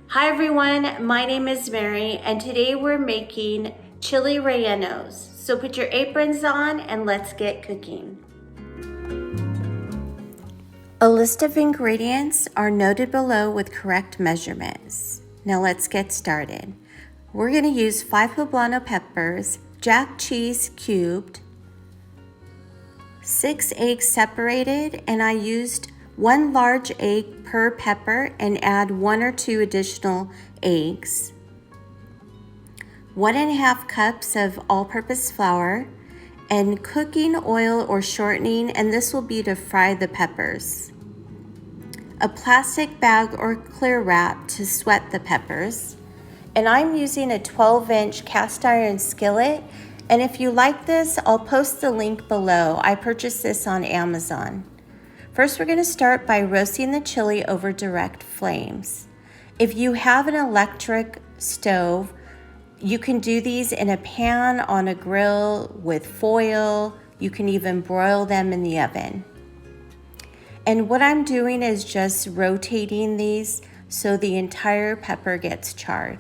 Hi everyone, my name is Mary and today we're making Chile Rellenos. So put your aprons on and let's get cooking. A list of ingredients are noted below with correct measurements. Now let's get started. We're going to use 5 poblano peppers, jack cheese cubed, 6 eggs separated, and I used 1 large egg per pepper and add 1 or 2 additional eggs. 1½ cups of all-purpose flour and cooking oil or shortening, and this will be to fry the peppers. A plastic bag or clear wrap to sweat the peppers. And I'm using a 12-inch cast iron skillet. And if you like this, I'll post the link below. I purchased this on Amazon. First, we're going to start by roasting the chili over direct flames. If you have an electric stove, you can do these in a pan, on a grill, with foil. You can even broil them in the oven. And what I'm doing is just rotating these so the entire pepper gets charred.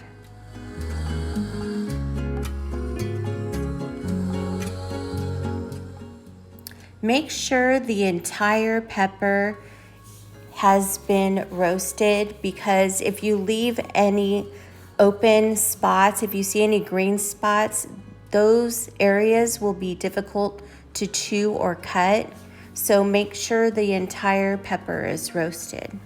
Make sure the entire pepper has been roasted, because if you leave any open spots, if you see any green spots, those areas will be difficult to chew or cut. So make sure the entire pepper is roasted.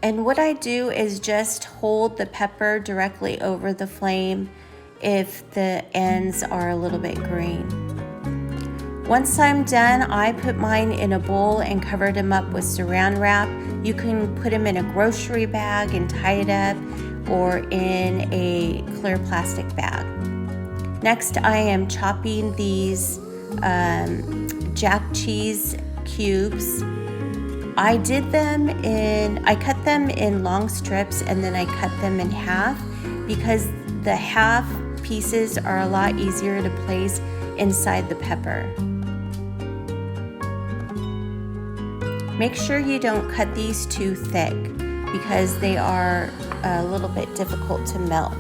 And what I do is just hold the pepper directly over the flame if the ends are a little bit green. Once I'm done, I put mine in a bowl and covered them up with saran wrap. You can put them in a grocery bag and tie it up, or in a clear plastic bag. Next, I am chopping these jack cheese cubes. I cut them in long strips and then I cut them in half, because the half pieces are a lot easier to place inside the pepper. Make sure you don't cut these too thick, because they are a little bit difficult to melt.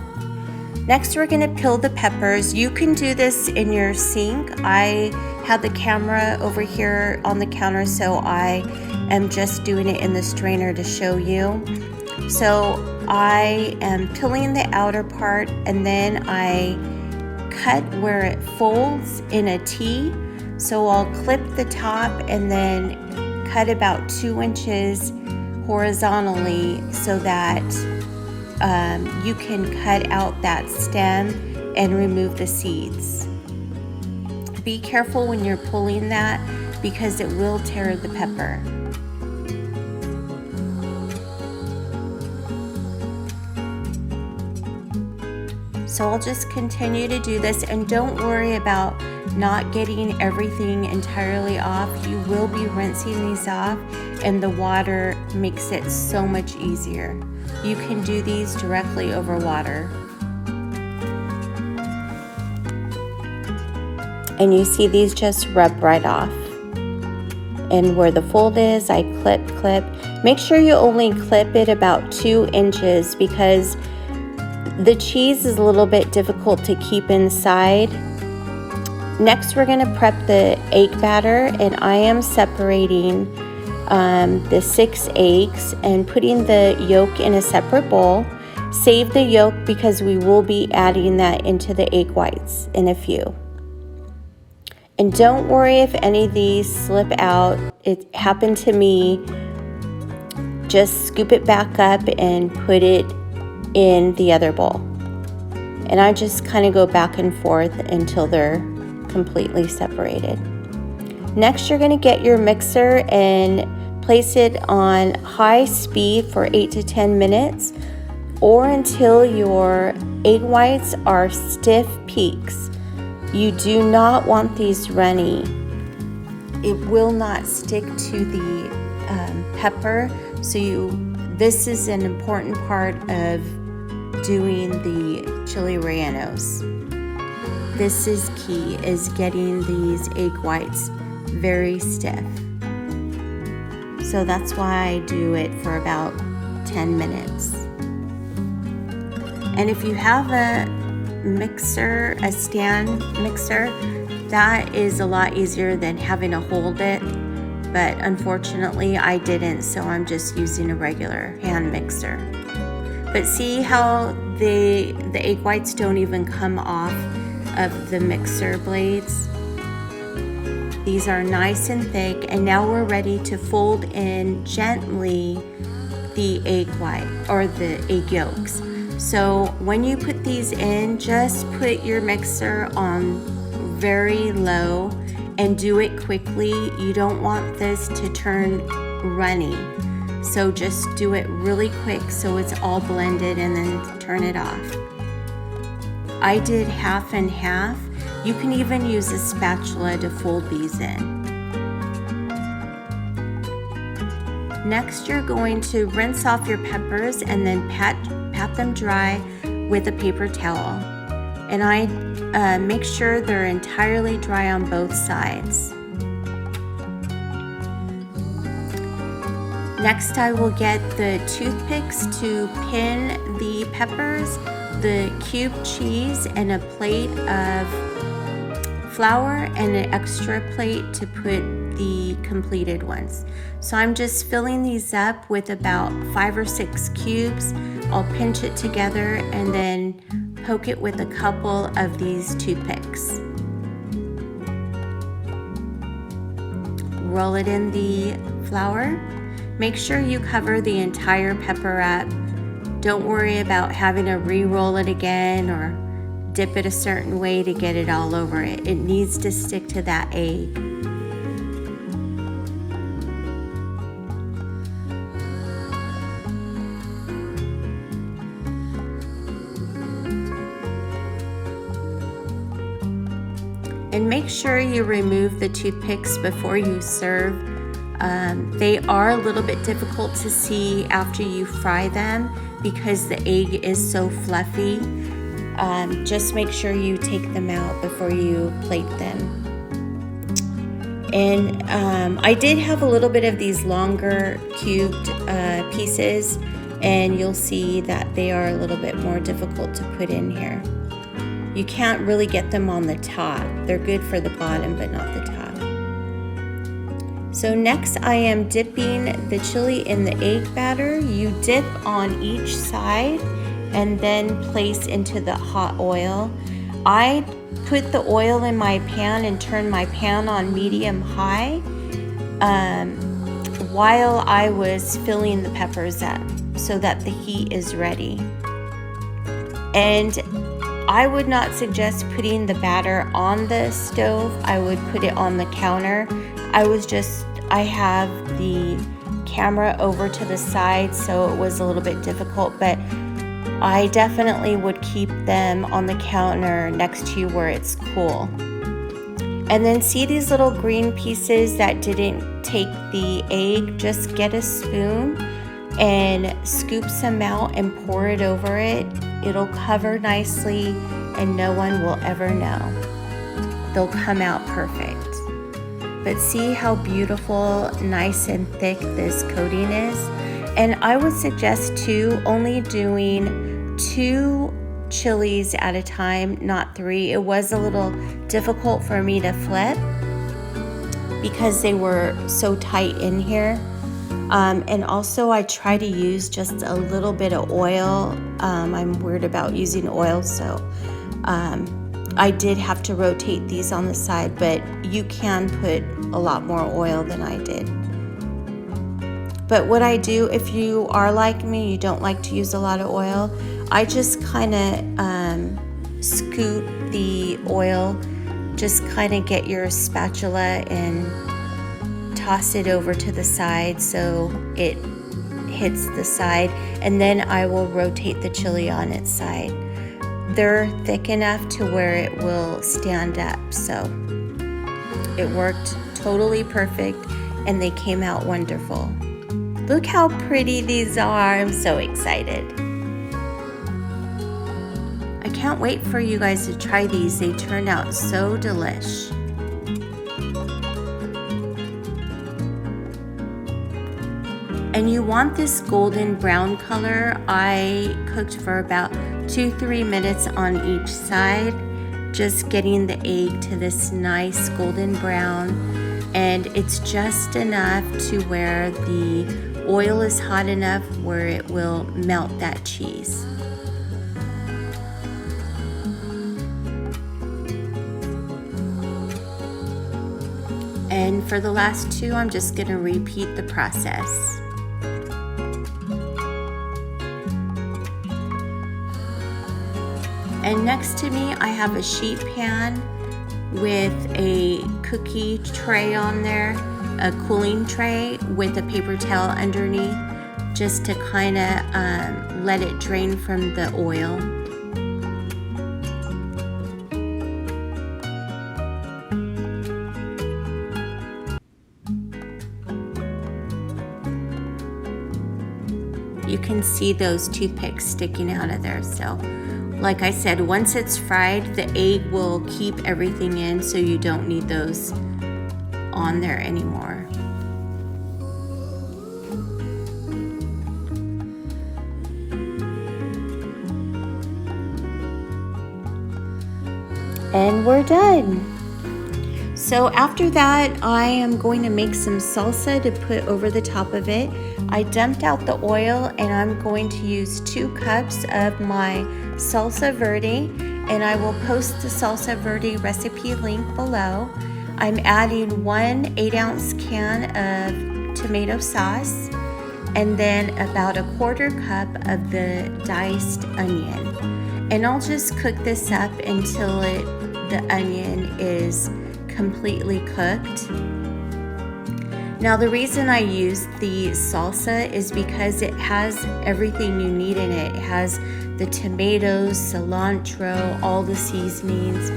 Next, we're going to peel the peppers. You can do this in your sink. I have the camera over here on the counter, so I am just doing it in the strainer to show you. So I am peeling the outer part, and then I cut where it folds in a T. So I'll clip the top and then cut about 2 inches horizontally so that you can cut out that stem and remove the seeds. Be careful when you're pulling that, because it will tear the pepper. So I'll just continue to do this, and don't worry about not getting everything entirely off. You will be rinsing these off, and the water makes it so much easier. You can do these directly over water. And you see these just rub right off. And where the fold is, I clip. Make sure you only clip it about 2 inches, because the cheese is a little bit difficult to keep inside. Next, we're going to prep the egg batter, and I am separating the 6 eggs and putting the yolk in a separate bowl. Save the yolk, because we will be adding that into the egg whites in a few. And don't worry if any of these slip out. It happened to me. Just scoop it back up and put it in the other bowl. And I just kind of go back and forth until they're completely separated. Next, you're going to get your mixer and place it on high speed for 8 to 10 minutes, or until your egg whites are stiff peaks. You do not want these runny. it will not stick to the pepper. So this is an important part of doing the chili rellenos. This is key, is getting these egg whites very stiff. So that's why I do it for about 10 minutes. And if you have a mixer, a stand mixer, that is a lot easier than having to hold it. But unfortunately I didn't, so I'm just using a regular hand mixer. But see how the egg whites don't even come off of the mixer blades? These are nice and thick, and now we're ready to fold in gently the egg white or the egg yolks. So when you put these in, just put your mixer on very low and do it quickly. You don't want this to turn runny. So just do it really quick so it's all blended, and then turn it off. I did half and half. You can even use a spatula to fold these in. Next, you're going to rinse off your peppers and then pat them dry with a paper towel. And I make sure they're entirely dry on both sides. Next, I will get the toothpicks to pin the peppers, the cubed cheese, and a plate of flour, and an extra plate to put the completed ones. So I'm just filling these up with about 5 or 6 cubes. I'll pinch it together and then poke it with a couple of these toothpicks. Roll it in the flour. Make sure you cover the entire pepper up. Don't worry about having to re-roll it again or dip it a certain way to get it all over it. It needs to stick to that egg. And make sure you remove the toothpicks before you serve. They are a little bit difficult to see after you fry them because the egg is so fluffy. Just make sure you take them out before you plate them. And I did have a little bit of these longer cubed pieces, and you'll see that they are a little bit more difficult to put in here. You can't really get them on the top. They're good for the bottom, but not the top. So next I am dipping the chili in the egg batter. You dip on each side and then place into the hot oil. I put the oil in my pan and turn my pan on medium high while I was filling the peppers up so that the heat is ready. And I would not suggest putting the batter on the stove. I would put it on the counter. I have the camera over to the side, so it was a little bit difficult, but I definitely would keep them on the counter next to you where it's cool. And then see these little green pieces that didn't take the egg? Just get a spoon and scoop some out and pour it over it. It'll cover nicely and no one will ever know. They'll come out perfect. But see how beautiful, nice and thick this coating is? And I would suggest too, only doing 2 chilies at a time, not 3. It was a little difficult for me to flip because they were so tight in here. And also I try to use just a little bit of oil. I'm weird about using oil, so I did have to rotate these on the side, but you can put a lot more oil than I did. But what I do, if you are like me, you don't like to use a lot of oil, I just kind of scoop the oil, just kind of get your spatula and toss it over to the side so it hits the side, and then I will rotate the chili on its side. They're thick enough to where it will stand up, so it worked totally perfect, and they came out wonderful. Look how pretty these are. I'm so excited. I can't wait for you guys to try these. They turned out so delish. And you want this golden brown color. I cooked for about 2-3 minutes on each side, just getting the egg to this nice golden brown. And it's just enough to where the oil is hot enough where it will melt that cheese. And for the last two, I'm just gonna repeat the process. And next to me, I have a sheet pan with a cookie tray on there, a cooling tray with a paper towel underneath, just to kind of let it drain from the oil. You can see those toothpicks sticking out of there. So like I said, once it's fried, the egg will keep everything in, so you don't need those on there anymore. And we're done. So after that, I am going to make some salsa to put over the top of it. I dumped out the oil, and I'm going to use 2 cups of my salsa verde, and I will post the salsa verde recipe link below. I'm adding 1 8-ounce can of tomato sauce, and then about a 1/4 cup of the diced onion. And I'll just cook this up until the onion is completely cooked. Now the reason I use the salsa is because it has everything you need in it. It has the tomatoes, cilantro, all the seasonings.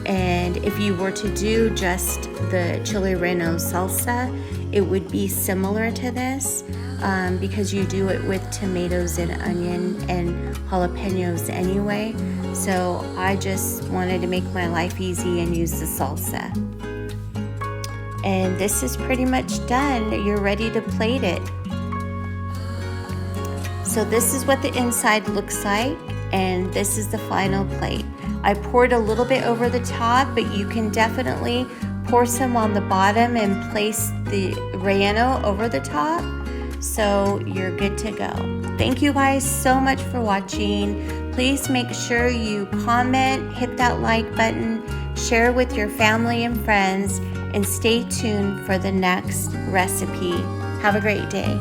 And if you were to do just the Chile Rellenos salsa, it would be similar to this because you do it with tomatoes and onion and jalapenos anyway. So I just wanted to make my life easy and use the salsa. And this is pretty much done. You're ready to plate it. So this is what the inside looks like, and this is the final plate. I poured a little bit over the top, but you can definitely pour some on the bottom and place the relleno over the top, so you're good to go. Thank you guys so much for watching. Please make sure you comment, hit that like button, share with your family and friends, and stay tuned for the next recipe. Have a great day.